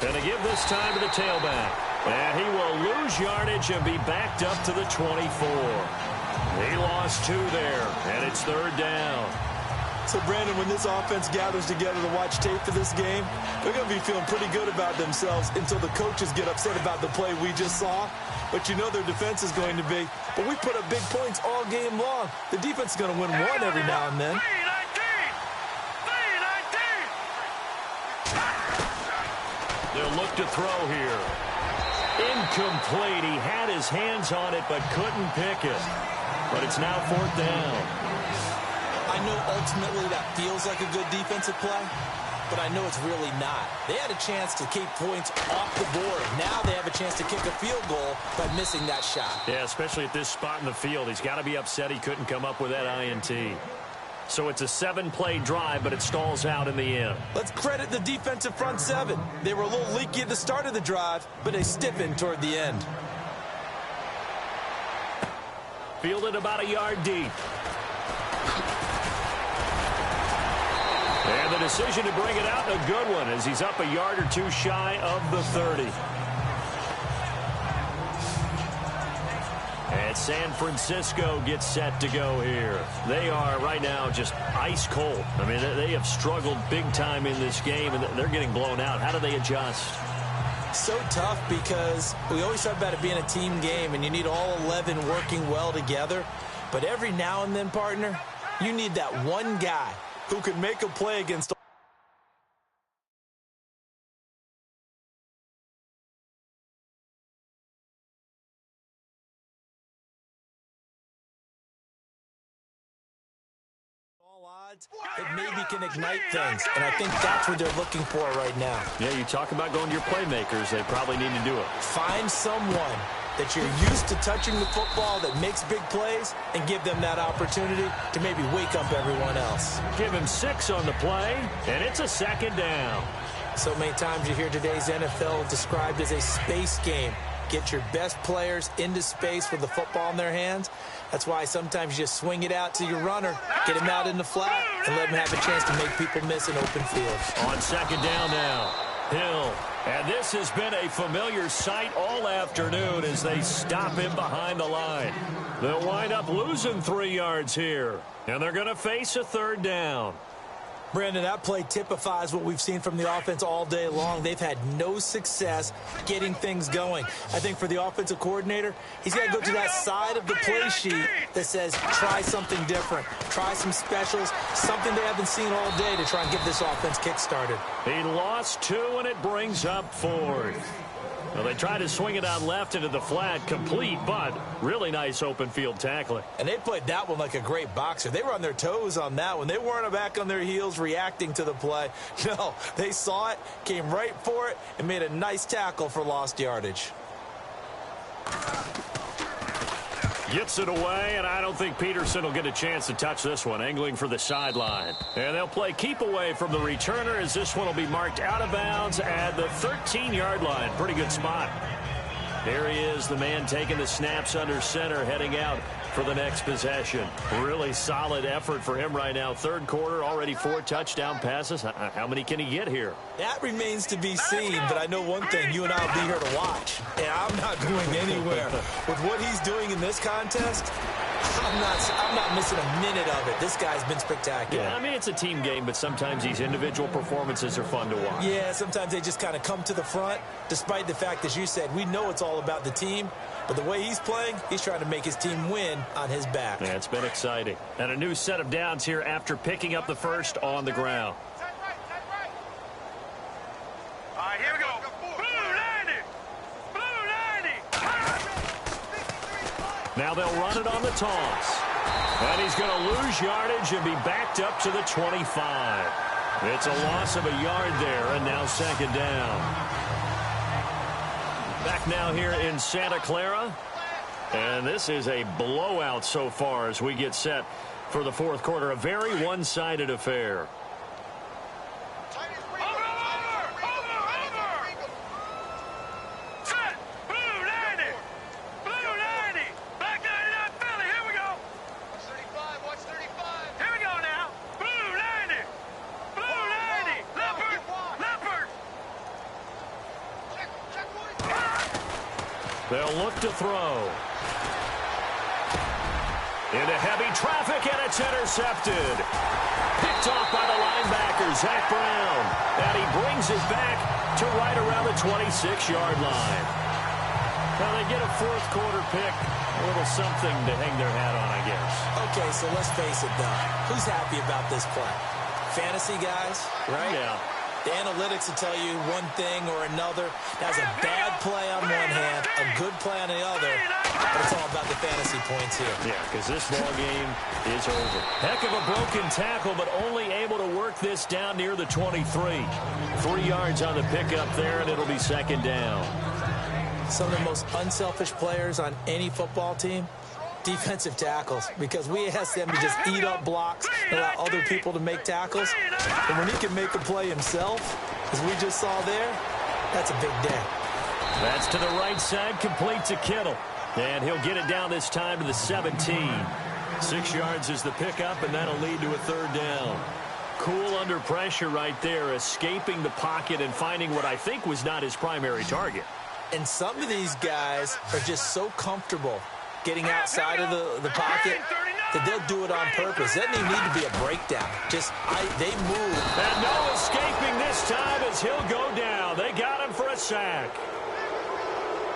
And to give this time to the tailback. And he will lose yardage and be backed up to the 24. He lost 2 there, and it's 3rd down. So, Brandon, when this offense gathers together to watch tape for this game, they're going to be feeling pretty good about themselves until the coaches get upset about the play we just saw. But you know their defense is going to be. But we put up big points all game long. The defense is going to win one every now and then. They'll look to throw here. Incomplete. He had his hands on it but couldn't pick it. But it's now 4th down. I know ultimately that feels like a good defensive play, but I know it's really not. They had a chance to keep points off the board. Now they have a chance to kick a field goal by missing that shot. Yeah, especially at this spot in the field. He's got to be upset he couldn't come up with that INT. So it's a 7-play drive, but it stalls out in the end. Let's credit the defensive front 7. They were a little leaky at the start of the drive, but they stiffened toward the end. Fielded about a yard deep. And the decision to bring it out, a good one, as he's up a yard or 2 shy of the 30. And San Francisco gets set to go here. They are right now just ice cold. I mean, they have struggled big time in this game, and they're getting blown out. How do they adjust? So tough because we always talk about it being a team game, and you need all 11 working well together. But every now and then, partner, you need that one guy who can make a play against all odds that maybe can ignite things. And I think that's what they're looking for right now. Yeah, you talk about going to your playmakers. They probably need to do it. Find someone that you're used to touching the football that makes big plays and give them that opportunity to maybe wake up everyone else. Give him 6 on the play, and it's a second down. So many times you hear today's NFL described as a space game. Get your best players into space with the football in their hands. That's why sometimes you just swing it out to your runner, get him out in the flat, and let him have a chance to make people miss an open field. On second down now, Hill. And this has been a familiar sight all afternoon as they stop him behind the line. They'll wind up losing 3 yards here, and they're going to face a third down. Brandon, that play typifies what we've seen from the offense all day long. They've had no success getting things going. I think for the offensive coordinator, he's got to go to that side of the play sheet that says try something different, try some specials, something they haven't seen all day to try and get this offense kick-started. He lost 2, and it brings up 4th. Well, they tried to swing it out left into the flat, complete, but really nice open field tackling. And they played that one like a great boxer. They were on their toes on that one. They weren't back on their heels reacting to the play. No, they saw it, came right for it, and made a nice tackle for lost yardage. Gets it away, and I don't think Peterson will get a chance to touch this one, angling for the sideline. And they'll play keep away from the returner as this one will be marked out of bounds at the 13-yard line. Pretty good spot. There he is, the man taking the snaps under center, heading out for the next possession. Really solid effort for him right now. Third quarter, already 4 touchdown passes. How many can he get here? That remains to be seen, but I know one thing, you and I will be here to watch. And I'm not going anywhere. With what he's doing in this contest, I'm not missing a minute of it. This guy's been spectacular. Yeah, I mean, it's a team game, but sometimes these individual performances are fun to watch. Yeah, sometimes they just kind of come to the front, despite the fact, as you said, we know it's all about the team. But the way he's playing, he's trying to make his team win on his back. Yeah, it's been exciting. And a new set of downs here after picking up the first on the ground. All right, here we go. Blue 90. Blue 90. Now they'll run it on the toss. And he's going to lose yardage and be backed up to the 25. It's a loss of a yard there, and now second down. Back now here in Santa Clara. And this is a blowout so far as we get set for the fourth quarter. A very one-sided affair. Set. Blue 90. Blue 90. Black 99 Philly. Here we go. Watch 35. Watch 35. Here we go now. Blue 90. Blue 90. Leopard. Leopard. They'll look to throw. Into heavy traffic, and it's intercepted. Picked off by the linebacker, Zach Brown. And he brings it back to right around the 26-yard line. Now they get a fourth quarter pick. A little something to hang their hat on, I guess. Okay, so let's face it, though. Who's happy about this play? Fantasy guys, right? Yeah. The analytics will tell you one thing or another. That's a bad play on one hand, a good play on the other. But it's all about the fantasy points here. Yeah, because this ball game is over. Heck of a broken tackle, but only able to work this down near the 23. 3 yards on the pickup there, and it'll be second down. Some of the most unselfish players on any football team, defensive tackles, because we ask them to just eat up blocks and allow other people to make tackles. And when he can make a play himself, as we just saw there, that's a big day. That's to the right side, complete to Kittle. And he'll get it down this time to the 17. 6 yards is the pickup, and that'll lead to a third down. Cool under pressure right there, escaping the pocket and finding what I think was not his primary target. And some of these guys are just so comfortable getting outside of the pocket that they'll do it on purpose. Doesn't even need to be a breakdown. They move. And no escaping this time as he'll go down. They got him for a sack.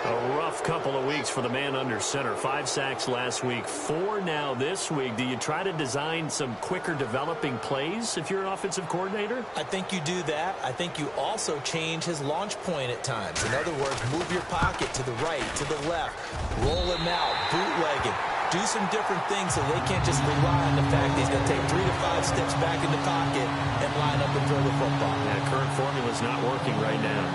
A rough couple of weeks for the man under center. 5 sacks last week, 4 now this week. Do you try to design some quicker developing plays if you're an offensive coordinator? I think you do that. I think you also change his launch point at times. In other words, move your pocket to the right, to the left, roll him out, bootleg him. Do some different things so they can't just rely on the fact that he's going to take 3 to 5 steps back in the pocket and line up and throw the football. Yeah, current formula is not working right now.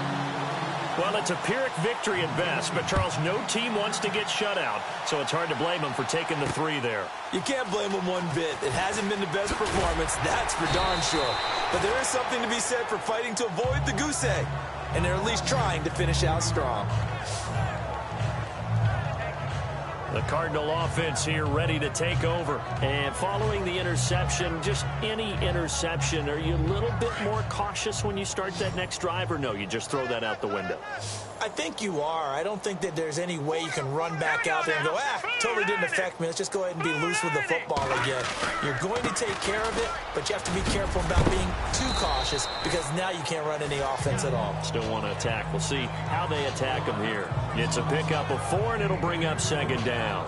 Well, it's a Pyrrhic victory at best, but Charles, no team wants to get shut out, so it's hard to blame them for taking the 3 there. You can't blame them one bit. It hasn't been the best performance, that's for darn sure. But there is something to be said for fighting to avoid the goose egg, and they're at least trying to finish out strong. The Cardinal offense here ready to take over. And following the interception, just any interception, are you a little bit more cautious when you start that next drive, or no, you just throw that out the window? I think you are. I don't think that there's any way you can run back out there and go, totally didn't affect me. Let's just go ahead and be loose with the football again. You're going to take care of it, but you have to be careful about being too cautious because now you can't run any offense at all. Still want to attack. We'll see how they attack them here. It's a pickup of 4, and it'll bring up 2nd down.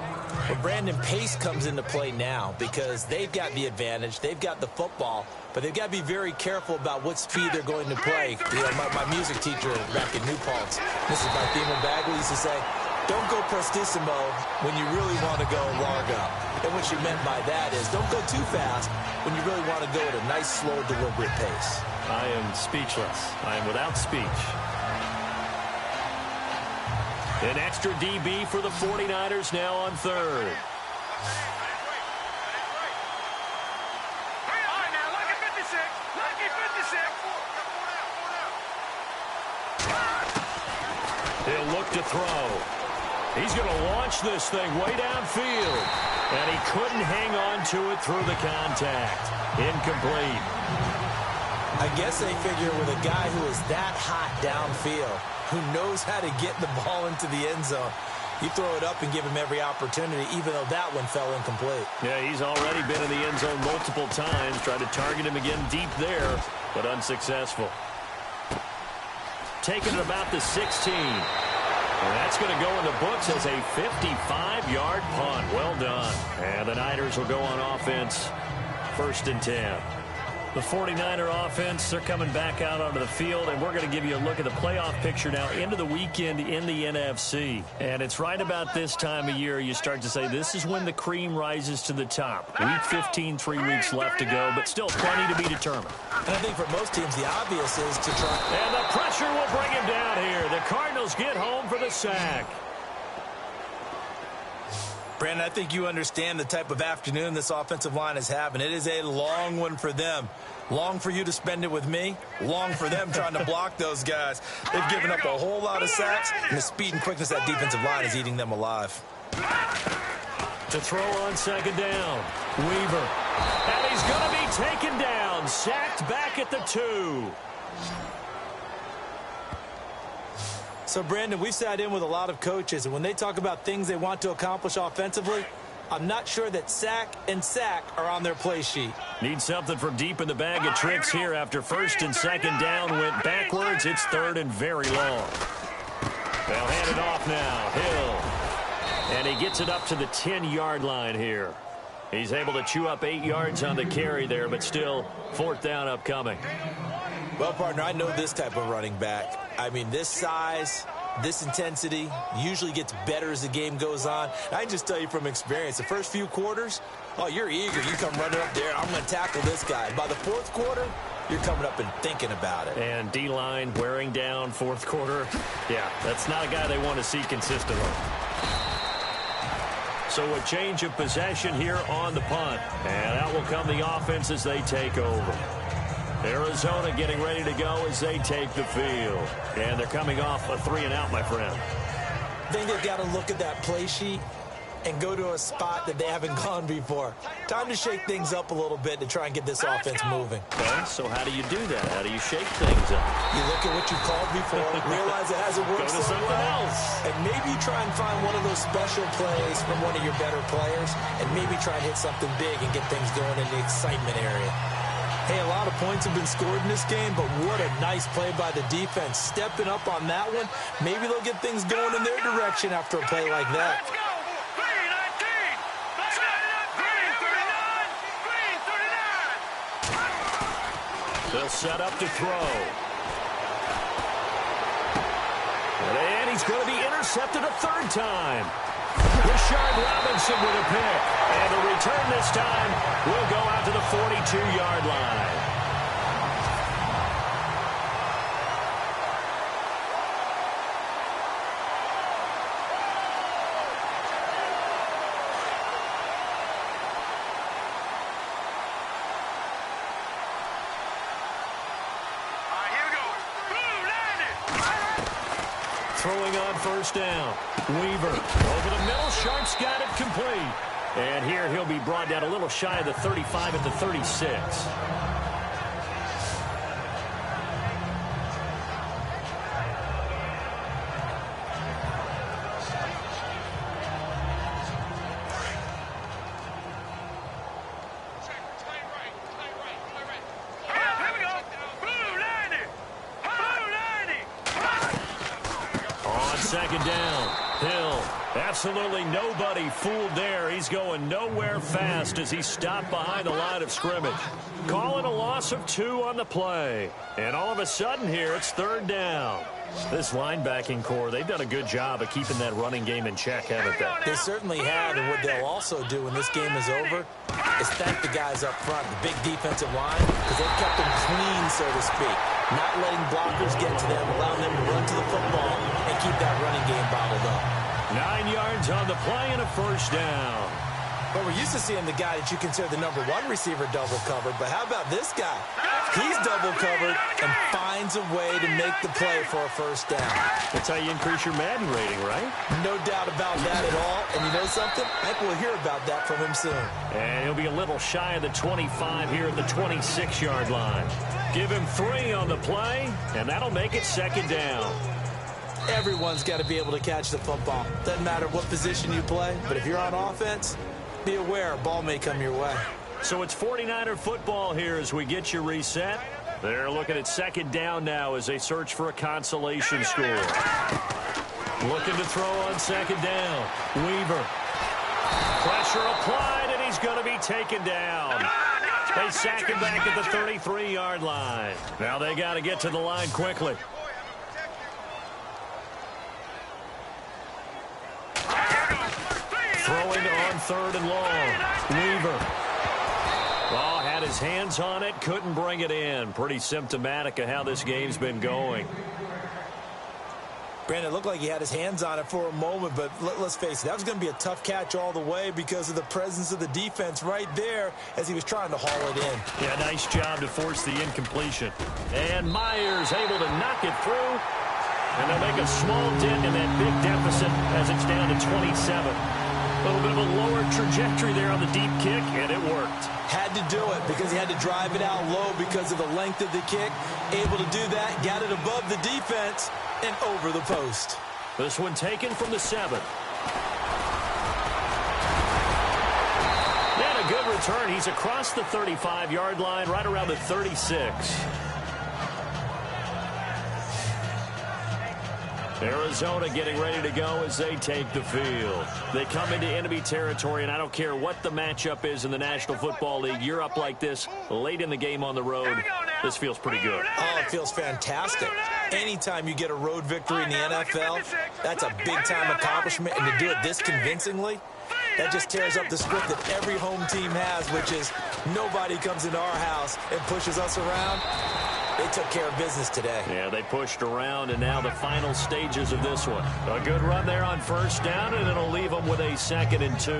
But Brandon, pace comes into play now because they've got the advantage. They've got the football, but they've got to be very careful about what speed they're going to play. You know, my music teacher back in New Paltz, Mrs. Martina Bagley, used to say, don't go prestissimo when you really want to go largo. And what she meant by that is don't go too fast when you really want to go at a nice, slow, deliberate pace. I am speechless. I am without speech. An extra DB for the 49ers now on 3rd. All right, now, lucky 56. Lucky 56. He'll look to throw. He's going to launch this thing way downfield. And he couldn't hang on to it through the contact. Incomplete. I guess they figure with a guy who is that hot downfield, who knows how to get the ball into the end zone, you throw it up and give him every opportunity, even though that one fell incomplete. Yeah, he's already been in the end zone multiple times. Tried to target him again deep there, but unsuccessful. Taking it about the 16. And that's going to go in the books as a 55-yard punt. Well done. And the Niners will go on offense, 1st and 10. The 49er offense, they're coming back out onto the field, and we're going to give you a look at the playoff picture now into the weekend in the NFC. And it's right about this time of year you start to say this is when the cream rises to the top. Week 15, 3 weeks left to go, but still plenty to be determined. And I think for most teams, the obvious is to try. And the pressure will bring him down here. The Cardinals get home for the sack. Brandon, I think you understand the type of afternoon this offensive line is having. It is a long one for them. Long for you to spend it with me. Long for them trying to block those guys. They've given up a whole lot of sacks, and the speed and quickness of that defensive line is eating them alive. To throw on 2nd down. Weaver. And he's going to be taken down. Sacked back at the 2. So, Brandon, we've sat in with a lot of coaches, and when they talk about things they want to accomplish offensively, I'm not sure that sack and sack are on their play sheet. Need something from deep in the bag of tricks here after 1st and 2nd down went backwards. It's 3rd and very long. They'll hand it off now. Hill. And he gets it up to the 10-yard line here. He's able to chew up 8 yards on the carry there, but still 4th down upcoming. Well, partner, I know this type of running back. I mean, this size, this intensity usually gets better as the game goes on. I can just tell you from experience, the first few quarters, oh, you're eager. You come running up there, I'm going to tackle this guy. By the 4th quarter, you're coming up and thinking about it. And D-line wearing down 4th quarter. Yeah, that's not a guy they want to see consistently. So a change of possession here on the punt. And out will come the offense as they take over. Arizona getting ready to go as they take the field. And they're coming off a 3-and-out, my friend. I think they've got to look at that play sheet and go to a spot that they haven't gone before. Time to shake things up a little bit to try and get this offense moving. Okay, so how do you do that? How do you shake things up? You look at what you've called before, realize it hasn't worked Go to so something well, else. and maybe try and find one of those special plays from one of your better players, and maybe try and hit something big and get things going in the excitement area. Hey, a lot of points have been scored in this game, but what a nice play by the defense. Stepping up on that one, maybe they'll get things going in their direction after a play like that. Let's go. Green 19. Let's go. Green 39. Green 39. They'll set up to throw. And he's going to be intercepted a 3rd time. Rashard Robinson with a pick. And the return this time will go out to the 42-yard line. throwing on first down. Weaver over the middle. Sharp's got it complete. And here he'll be brought down a little shy of the 35 at the 36. Second down. Hill. Absolutely nobody fooled there. He's going nowhere fast as he stopped behind the line of scrimmage. Calling a loss of 2 on the play. And all of a sudden here, it's third down. This linebacking core, they've done a good job of keeping that running game in check, haven't they? They certainly have, and what they'll also do when this game is over is thank the guys up front, the big defensive line, because they've kept them clean, so to speak. Not letting blockers get to them, allowing them to run to the football and keep that running game bottled up. 9 yards on the play and a first down. Well, we're used to seeing the guy that you consider the #1 receiver double covered, but how about this guy? He's double covered and finds a way to make the play for a first down. That's how you increase your Madden rating, right? No doubt about that at all. And you know something? I think we'll hear about that from him soon. And he'll be a little shy of the 25 here at the 26-yard line. Give him 3 on the play, and that'll make it second down. Everyone's got to be able to catch the football. Doesn't matter what position you play, but if you're on offense, be aware a ball may come your way. So it's 49er football here as we get you reset. They're looking at second down now as they search for a consolation score. Looking to throw on second down. Weaver. Pressure applied, and he's going to be taken down. They sack him back at the 33-yard line. Now they got to get to the line quickly. Throwing on third and long. Weaver. Oh, had his hands on it, couldn't bring it in. Pretty symptomatic of how this game's been going. Brandon, it looked like he had his hands on it for a moment, but let's face it, that was going to be a tough catch all the way because of the presence of the defense right there as he was trying to haul it in. Yeah, nice job to force the incompletion. And Myers able to knock it through. And they'll make a small dent in that big deficit as it's down to 27. A little bit of a lower trajectory there on the deep kick, and it worked. Had to do it because he had to drive it out low because of the length of the kick. Able to do that, got it above the defense and over the post. This one taken from the 7. And a good return. He's across the 35-yard line, right around the 36. Arizona getting ready to go as they take the field. They come into enemy territory, and I don't care what the matchup is in the National Football League. You're up like this late in the game on the road. This feels pretty good. Oh, it feels fantastic. Anytime you get a road victory in the NFL, that's a big-time accomplishment, and to do it this convincingly, that just tears up the script that every home team has, which is nobody comes into our house and pushes us around. They took care of business today. Yeah, they pushed around, and now the final stages of this one. A good run there on first down, and it'll leave them with a 2nd and 2.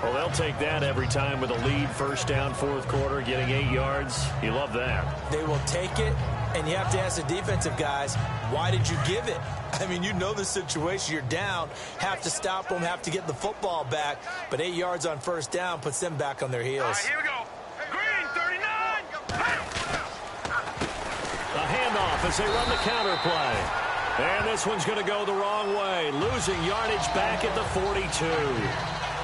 Well, they'll take that every time with a lead, first down, fourth quarter, getting 8 yards. You love that. They will take it, and you have to ask the defensive guys, why did you give it? I mean, you know the situation. You're down, have to stop them, have to get the football back, but 8 yards on first down puts them back on their heels. Here we go. Green, 39. A handoff as they run the counter play. And this one's going to go the wrong way. Losing yardage back at the 42.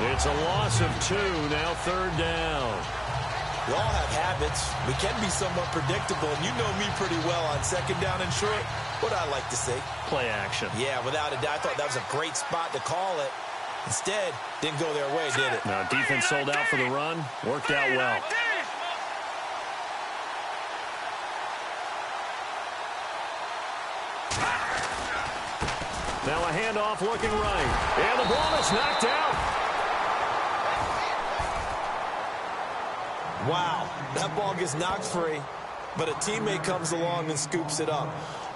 It's a loss of 2, now third down. We all have habits. We can be somewhat predictable, and you know me pretty well on second down and short. What I like to see? Play action. Yeah, without a doubt. I thought that was a great spot to call it. Instead, didn't go their way, did it? Now, defense sold out for the run. Worked out well. Now a handoff looking right. And the ball is knocked out. Wow, that ball gets knocked free, but a teammate comes along and scoops it up.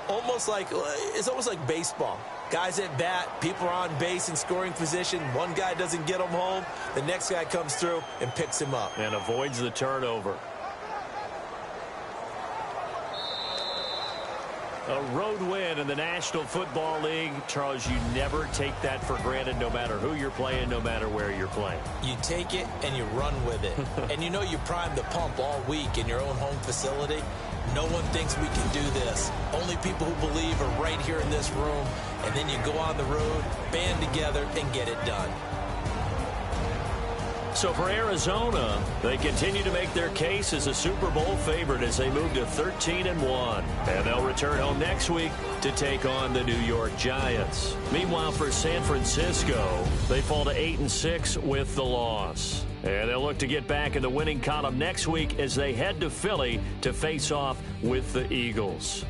It's almost like baseball. Guys at bat, people are on base in scoring position. One guy doesn't get him home. The next guy comes through and picks him up. And avoids the turnover. A road win in the National Football League. Charles, you never take that for granted no matter who you're playing, no matter where you're playing. You take it and you run with it. And you know you primed the pump all week in your own home facility. No one thinks we can do this. Only people who believe are right here in this room. And then you go on the road, band together, and get it done. So for Arizona, they continue to make their case as a Super Bowl favorite as they move to 13-1. And they'll return home next week to take on the New York Giants. Meanwhile, for San Francisco, they fall to 8-6 with the loss. And they'll look to get back in the winning column next week as they head to Philly to face off with the Eagles.